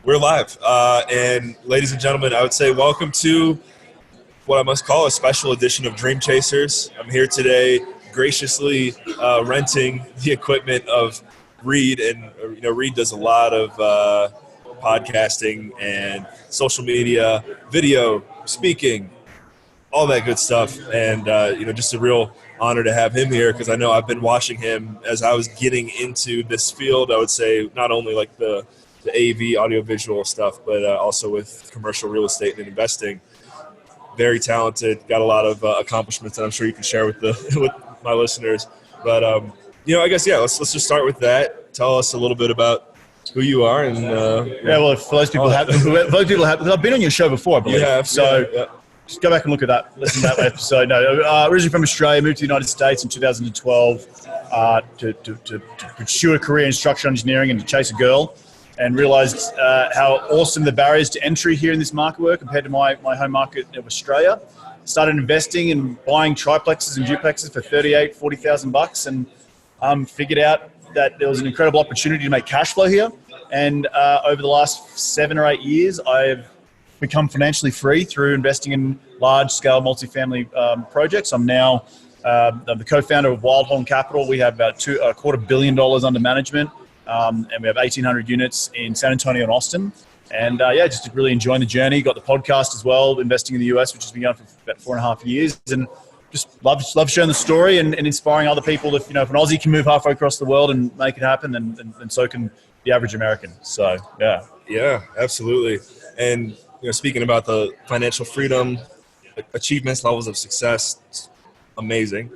We're live. And ladies and gentlemen, I would say welcome to what I must call a special edition of Dream Chasers. I'm here today graciously renting the equipment of Reed. And, Reed does a lot of podcasting and social media, video, speaking, all that good stuff. And, just a real honor to have him here because I know I've been watching him as I was getting into this field. I would say not only like the AV, audiovisual stuff, but also with commercial real estate and investing. Very talented, got a lot of accomplishments that I'm sure you can share with with my listeners. But I guess let's just start with that. Tell us a little bit about who you are, and well, for those people because I've been on your show before, I believe. Just go back and look at that, listen to that episode. No, originally from Australia, moved to the United States in 2012 to pursue a career in structural engineering and to chase a girl, and realised how awesome the barriers to entry here in this market were compared to my home market of Australia. Started investing and buying triplexes and duplexes for $40,000, and figured out that there was an incredible opportunity to make cash flow here. And over the last 7 or 8 years, I've become financially free through investing in large-scale multifamily projects. I'm now the co-founder of Wildhorn Capital. We have about $250 million under management, and we have 1,800 units in San Antonio and Austin. And just really enjoying the journey. Got the podcast as well, investing in the US, which has been going for about 4.5 years, and just love sharing the story and inspiring other people. If an Aussie can move halfway across the world and make it happen, then so can the average American. So yeah, absolutely. And speaking about the financial freedom, achievements, levels of success, it's amazing.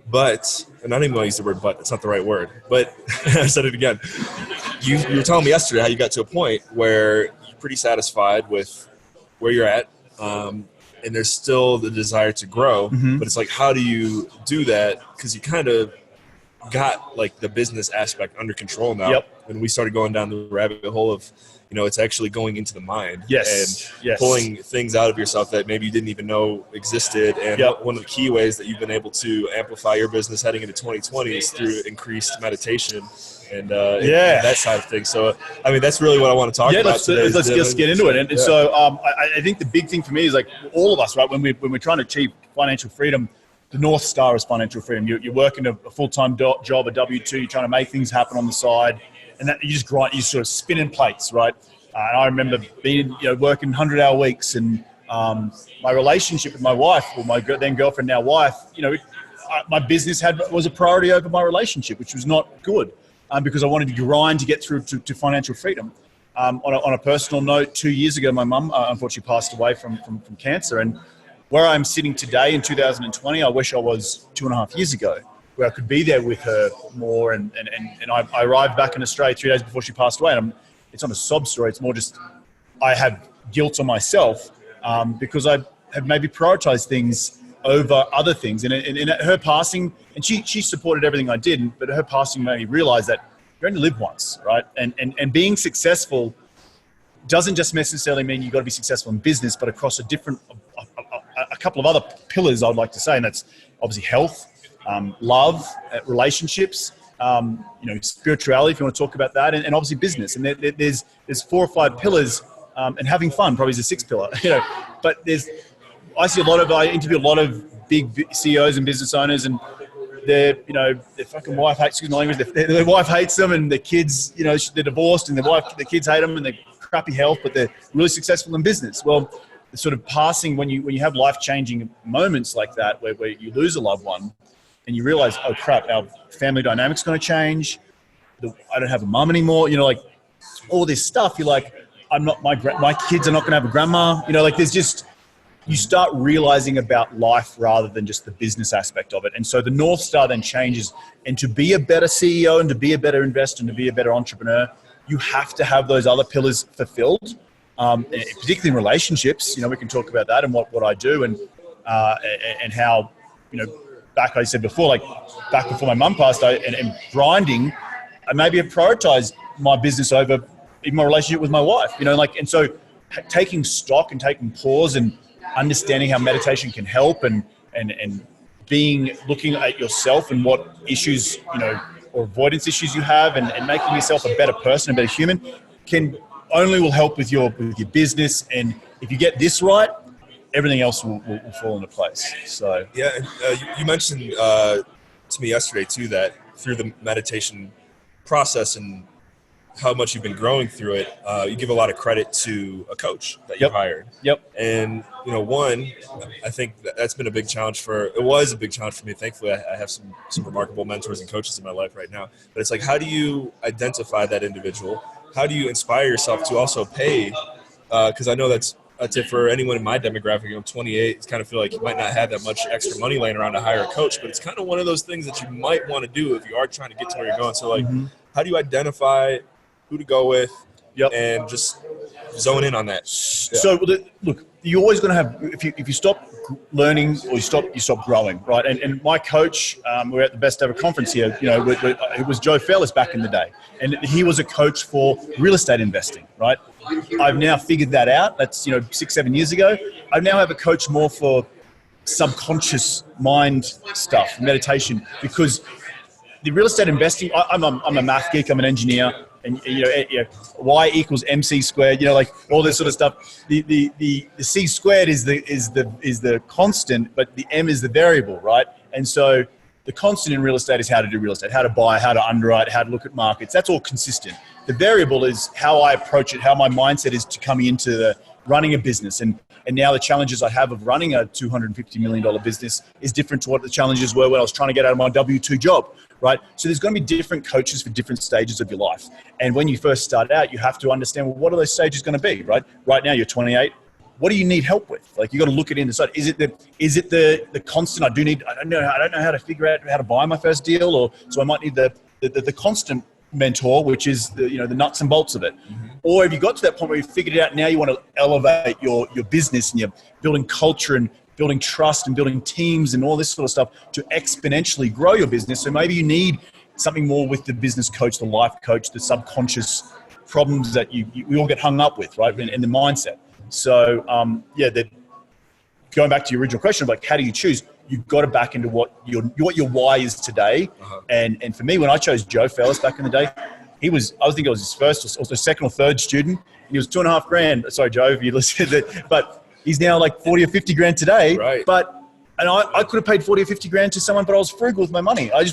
But, and I don't even want to use the word but, it's not the right word, but I said it again. You were telling me yesterday how you got to a point where you're pretty satisfied with where you're at, and there's still the desire to grow, but it's like, how do you do that? Because you kind of got like the business aspect under control now. Yep. When we started going down the rabbit hole of, it's actually going into the mind and pulling things out of yourself that maybe you didn't even know existed. And one of the key ways that you've been able to amplify your business heading into 2020 is through increased meditation and that side of things. So, I mean, that's really what I want to talk about today. Let's get into it. And so I think the big thing for me is like all of us, right, when we're trying to achieve financial freedom, the North Star is financial freedom. You're working a full-time job, a W-2, you're trying to make things happen on the side. And that you just grind, you sort of spinning plates, right? And I remember being, working 100-hour weeks, and my relationship with my wife, or my then girlfriend, now wife, my business was a priority over my relationship, which was not good, because I wanted to grind to get through to financial freedom. On a personal note, 2 years ago, my mum unfortunately passed away from cancer, and where I'm sitting today in 2020, I wish I was 2.5 years ago, where I could be there with her more. And I arrived back in Australia 3 days before she passed away. And it's not a sob story. It's more just I have guilt on myself because I have maybe prioritized things over other things. And in her passing, and she supported everything I did, but her passing made me realize that you only live once, right? And being successful doesn't just necessarily mean you've got to be successful in business, but across a couple of other pillars, I would like to say, and that's obviously health, love, relationships, spirituality, if you want to talk about that, and obviously business. And there's 4 or 5 pillars, and having fun probably is the 6th pillar. But I interview a lot of big CEOs and business owners, and their fucking wife hates, excuse my language, their wife hates them, and their kids, they're divorced, and their kids hate them, and they're crappy health, but they're really successful in business. Well, the sort of passing, when you have life-changing moments like that, where you lose a loved one, and you realize, oh crap, our family dynamic's going to change. I don't have a mum anymore. Like all this stuff. You're like, my kids are not going to have a grandma. There's just, you start realizing about life rather than just the business aspect of it. And so the North Star then changes. And to be a better CEO and to be a better investor and to be a better entrepreneur, you have to have those other pillars fulfilled, particularly in relationships. We can talk about that and what I do and how, back, I said before, back before my mum passed, and grinding, I maybe have prioritized my business over even my relationship with my wife, and so taking stock and taking pause and understanding how meditation can help and looking at yourself and what issues, or avoidance issues you have and making yourself a better person, a better human can only will help with your business. And if you get this right, everything else will fall into place. So yeah, and, you mentioned to me yesterday too that through the meditation process and how much you've been growing through it, you give a lot of credit to a coach that you hired. Yep. And one, I think that's been a big challenge it was a big challenge for me. Thankfully, I have some remarkable mentors and coaches in my life right now. But it's like, how do you identify that individual? How do you inspire yourself to also pay? Because I know that's it for anyone in my demographic. 28, it's kind of feel like you might not have that much extra money laying around to hire a coach, but it's kind of one of those things that you might want to do if you are trying to get to where you're going. So like, how do you identify who to go with and just zone in on that? Yeah. So look, you're always going to have, if you stop learning or you stop growing, right? And my coach, we're at the Best Ever conference here, it was Joe Fellis back in the day. And he was a coach for real estate investing, right? I've now figured that out. That's, 6-7 years ago. I now have a coach more for subconscious mind stuff, meditation, because the real estate investing, I'm a math geek, I'm an engineer. And y equals mc squared, like all this sort of stuff. The c squared is the constant, but the m is the variable, right? And so the constant in real estate is how to do real estate, how to buy, how to underwrite, how to look at markets. That's all consistent. The variable is how I approach it, how my mindset is to coming into running a business. And now the challenges I have of running a $250 million business is different to what the challenges were when I was trying to get out of my W-2 job, right? So there's going to be different coaches for different stages of your life. And when you first start out, you have to understand, well, what are those stages going to be, right? Right now, you're 28. What do you need help with? Like, you got to look at it inside. Is it the constant? I don't know how to figure out how to buy my first deal, or so I might need the constant mentor, which is the nuts and bolts of it. Or have you got to that point where you figured it out, now you want to elevate your business and you're building culture and building trust and building teams and all this sort of stuff to exponentially grow your business. So maybe you need something more with the business coach, the life coach, the subconscious problems that we all get hung up with, right? And the mindset. So going back to your original question of like, how do you choose? You've got to back into what your why is today. And for me, when I chose Joe Fellis back in the day, I think it was his first or second or third student. He was $2,500. Sorry, Joe, if you listened to that, but he's now like 40 or 50 grand today. Right. And I could have paid 40 or 50 grand to someone, but I was frugal with my money. I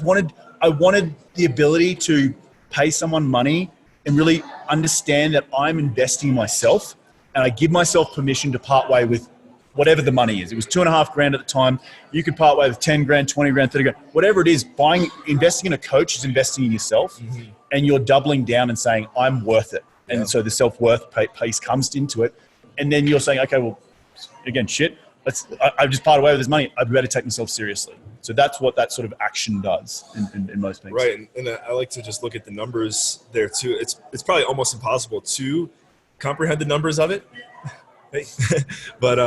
wanted the ability to pay someone money and really understand that I'm investing in myself, and I give myself permission to part way with whatever the money is. It was $2,500 at the time. You could part way with 10 grand, 20 grand, 30 grand, whatever it is. Investing in a coach is investing in yourself, and you're doubling down and saying, I'm worth it. And so the self-worth piece comes into it. And then you're saying, okay, well, again, I've just parted away with this money. I'd better take myself seriously. So that's what that sort of action does in most things. Right. And I like to just look at the numbers there too. It's probably almost impossible to comprehend the numbers of it. But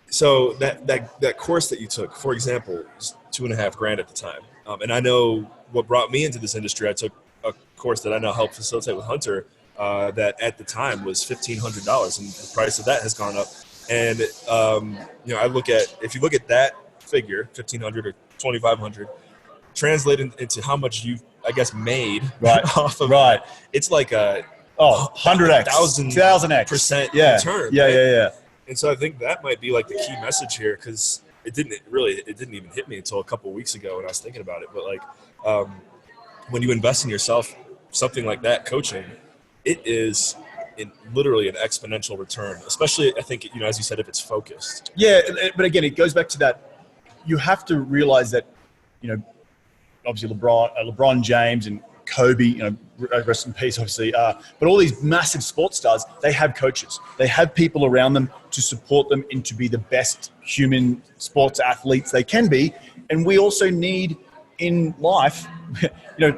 so that course that you took, for example, was $2,500 at the time. And I know what brought me into this industry. I took a course that I now help facilitate with Hunter that at the time was $1,500, and the price of that has gone up. And if you look at that figure, $1,500 or $2,500, translated into how much you've, I guess, made off of it, it's like a 100x, 1,000x return. Yeah. And so I think that might be like the key message here, because it didn't even hit me until a couple of weeks ago when I was thinking about it. But like when you invest in yourself, something like that, coaching, it is literally an exponential return, especially I think, as you said, if it's focused. Yeah, but again, it goes back to that. You have to realize that, obviously LeBron James and Kobe, rest in peace, obviously. But all these massive sports stars, they have coaches. They have people around them to support them and to be the best human sports athletes they can be. And we also need in life,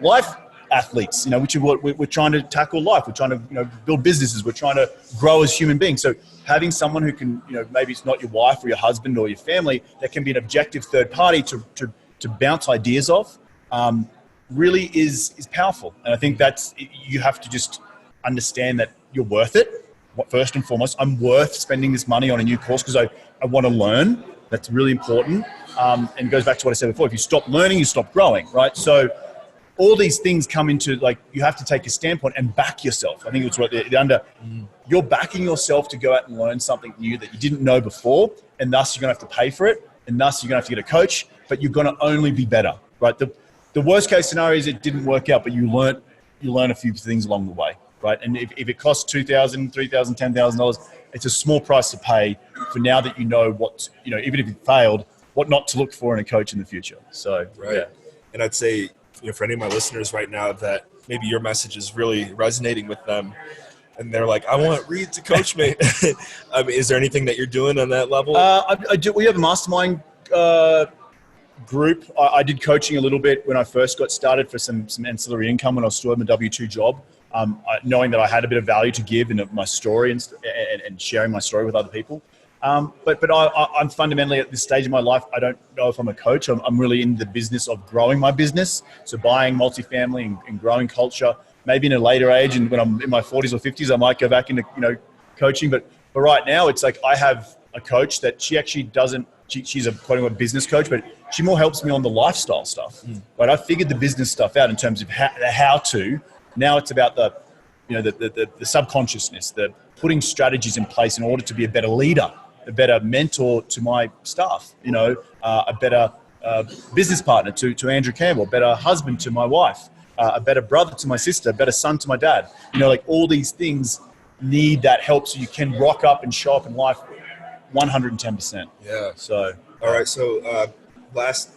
life athletes, which is what we're trying to tackle life. We're trying to, build businesses. We're trying to grow as human beings. So having someone who can, maybe it's not your wife or your husband or your family, that can be an objective third party to bounce ideas off, really is powerful. And I think you have to just understand that you're worth it. First and foremost, I'm worth spending this money on a new course because I want to learn. That's really important. And it goes back to what I said before. If you stop learning, you stop growing, right? So all these things come into, like, you have to take a standpoint and back yourself. I think it's what you're backing yourself to go out and learn something new that you didn't know before, and thus you're going to have to pay for it, and thus you're going to have to get a coach, but you're going to only be better, right? The worst case scenario is it didn't work out, but you learn a few things along the way, right? And if it costs $2,000, $3,000, $10,000, it's a small price to pay for now that you know what, even if it failed, what not to look for in a coach in the future. So, right. Yeah. And I'd say, for any of my listeners right now that maybe your message is really resonating with them and they're like, I want Reed to coach me. I mean, is there anything that you're doing on that level? I do. We have a mastermind group. I did coaching a little bit when I first got started for some ancillary income when I was still in a W-2 job, knowing that I had a bit of value to give in my story and sharing my story with other people. But I'm fundamentally at this stage in my life, I don't know if I'm a coach. I'm really in the business of growing my business. So buying multifamily and growing culture. Maybe in a later age, and when I'm in my 40s or 50s, I might go back into coaching. But right now, it's like I have a coach that she actually doesn't. She's a quote-unquote business coach, but she more helps me on the lifestyle stuff. Right? I figured the business stuff out in terms of how to. Now it's about the subconsciousness, the putting strategies in place in order to be a better leader, a better mentor to my staff, a better business partner to Andrew Campbell, a better husband to my wife, a better brother to my sister, a better son to my dad. Like all these things need that help so you can rock up and show up in life 110%. Yeah. So, all right. So last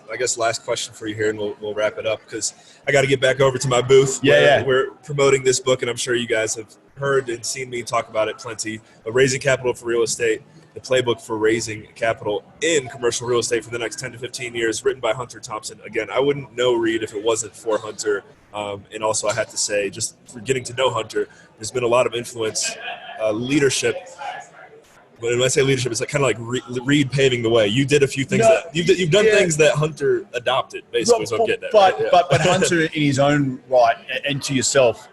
question for you here, and we'll wrap it up because I got to get back over to my booth. We're promoting this book, and I'm sure you guys have heard and seen me talk about it plenty. But Raising Capital for Real Estate, the playbook for raising capital in commercial real estate for the next 10 to 15 years, written by Hunter Thompson. Again, I wouldn't know Reed if it wasn't for Hunter. And also I have to say, just for getting to know Hunter, there's been a lot of influence, leadership. But when I say leadership, it's like kind of like Reed paving the way. You did a few things that you've done things that Hunter adopted, basically. Is what I'm getting at. But Hunter, in his own right, and to yourself,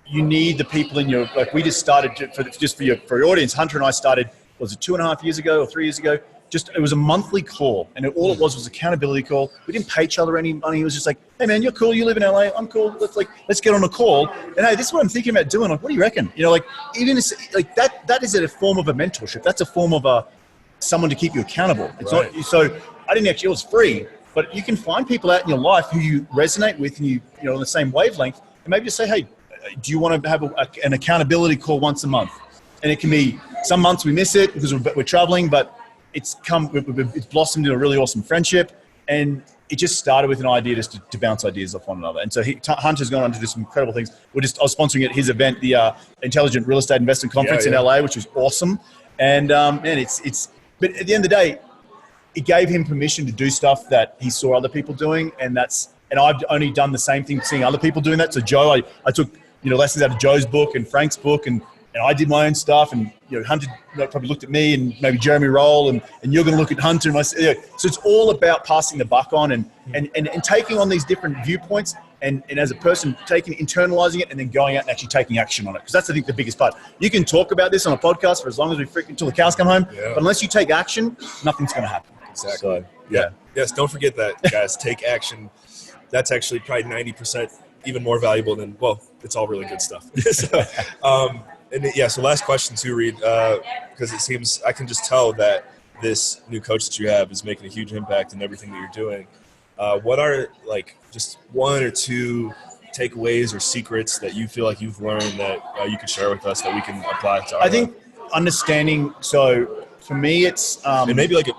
you need the people in your, like we just started for your audience. Hunter and I started, was it 2.5 years ago or 3 years ago? It was a monthly call, and all it was accountability call. We didn't pay each other any money. It was just like, hey man, you're cool. You live in LA. I'm cool. Let's get on a call. And hey, this is what I'm thinking about doing. Like, what do you reckon? Even like that is a form of a mentorship. That's a form of someone to keep you accountable. It's not so. I didn't actually. It was free, but you can find people out in your life who you resonate with, and you on the same wavelength, and maybe just say, hey, do you want to have an accountability call once a month? And it can be some months we miss it because we're traveling, but it's blossomed into a really awesome friendship, and it just started with an idea just to bounce ideas off one another. And so Hunter's gone on to do some incredible things. I was sponsoring at his event, the Intelligent Real Estate Investment Conference in LA, which was awesome. And but at the end of the day, it gave him permission to do stuff that he saw other people doing, and I've only done the same thing, seeing other people doing that. So Joe, I took lessons out of Joe's book and Frank's book, and I did my own stuff, and Hunter probably looked at me, and maybe Jeremy Roll, and you're going to look at Hunter. And so it's all about passing the buck on and taking on these different viewpoints, and as a person internalizing it, and then going out and actually taking action on it. Because that's, I think, the biggest part. You can talk about this on a podcast for as long as we freaking until the cows come home, but unless you take action, nothing's going to happen. Exactly. So, Yes, don't forget that, guys. Take action. That's actually probably 90% even more valuable than, it's all really good stuff. So last question too, Reed, because it seems I can just tell that this new coach that you have is making a huge impact in everything that you're doing. What are just one or two takeaways or secrets that you feel like you've learned that you can share with us that we can apply to our life? Understanding. So for me, it's and maybe like a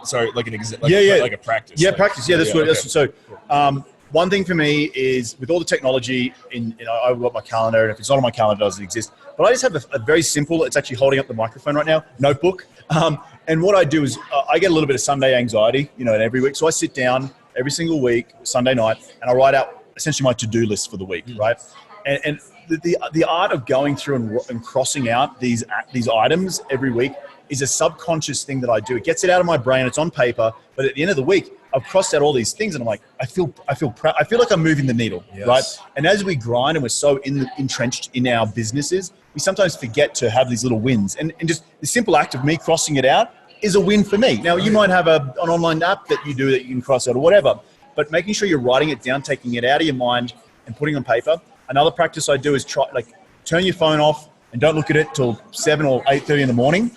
practice. Yeah, practice. Yeah, that's what. Okay. So. One thing for me is with all the technology, I've got my calendar, and if it's not on my calendar, it doesn't exist. But I just have a very simple, it's actually holding up the microphone right now, notebook. And what I do is I get a little bit of Sunday anxiety, every week. So I sit down every single week, Sunday night, and I write out essentially my to-do list for the week, right? And the art of going through and crossing out these items every week is a subconscious thing that I do. It gets it out of my brain, it's on paper, but at the end of the week, I've crossed out all these things, and I'm like, I feel proud. I feel like I'm moving the needle, right? And as we grind and we're so entrenched in our businesses, we sometimes forget to have these little wins. And just the simple act of me crossing it out is a win for me. Now, you might have an online app that you do that you can cross out or whatever, but making sure you're writing it down, taking it out of your mind, and putting on paper. Another practice I do is turn your phone off and don't look at it till 7 or 8:30 in the morning,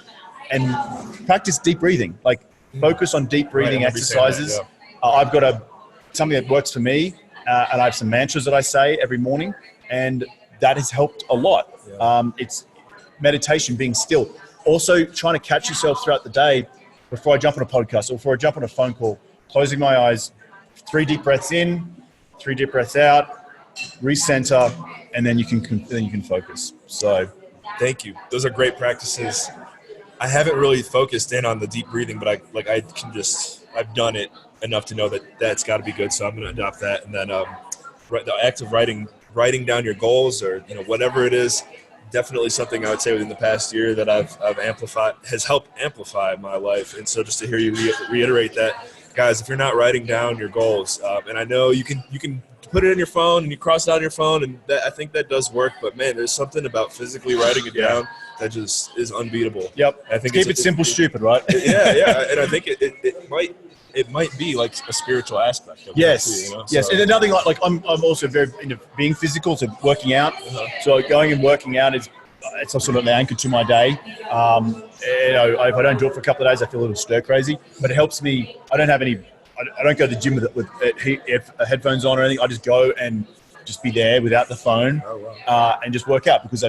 and practice deep breathing. Like focus on deep breathing exercises. I've got something that works for me, and I have some mantras that I say every morning, and that has helped a lot. It's meditation, being still. Also trying to catch yourself throughout the day before I jump on a podcast or before I jump on a phone call, closing my eyes, 3 deep breaths in, 3 deep breaths out, recenter, and then you can focus. So thank you. Those are great practices. I haven't really focused in on the deep breathing, but I've done it enough to know that that's got to be good. So I'm going to adopt that. And then the act of writing down your goals, or whatever it is, definitely something I would say within the past year that I've amplified, has helped amplify my life. And so just to hear you reiterate that, guys, if you're not writing down your goals, and I know you can put it in your phone and you cross it out on your phone, and I think that does work. But man, there's something about physically writing it down that just is unbeatable. Yep. I think keep it simple, stupid, right? Yeah, and I think it might be like a spiritual aspect of yes. it too, Yes. And another thing, like I'm also very into being physical, so working out. So going and working out it's a sort of an anchor to my day. If I don't do it for a couple of days, I feel a little stir crazy. But it helps me. I don't go to the gym with headphones on or anything. I just go and just be there without the phone, and just work out, because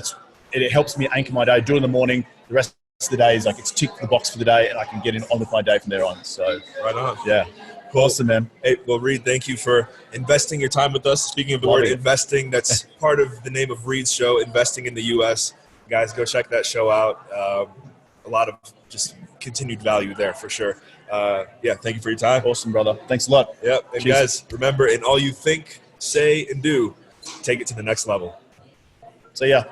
it helps me anchor my day. Do it in the morning. The rest of the day is like it's ticked the box for the day, and I can get on with my day from there on. So right on. Yeah. Cool. Awesome, man. Hey, well, Reed, thank you for investing your time with us. Speaking of the word investing, that's part of the name of Reed's show, Investing in the U.S. Guys, go check that show out. A lot of just continued value there for sure. Thank you for your time. Awesome, brother. Thanks a lot. Yep. And cheers. Guys, remember, in all you think, say, and do, take it to the next level. So, yeah.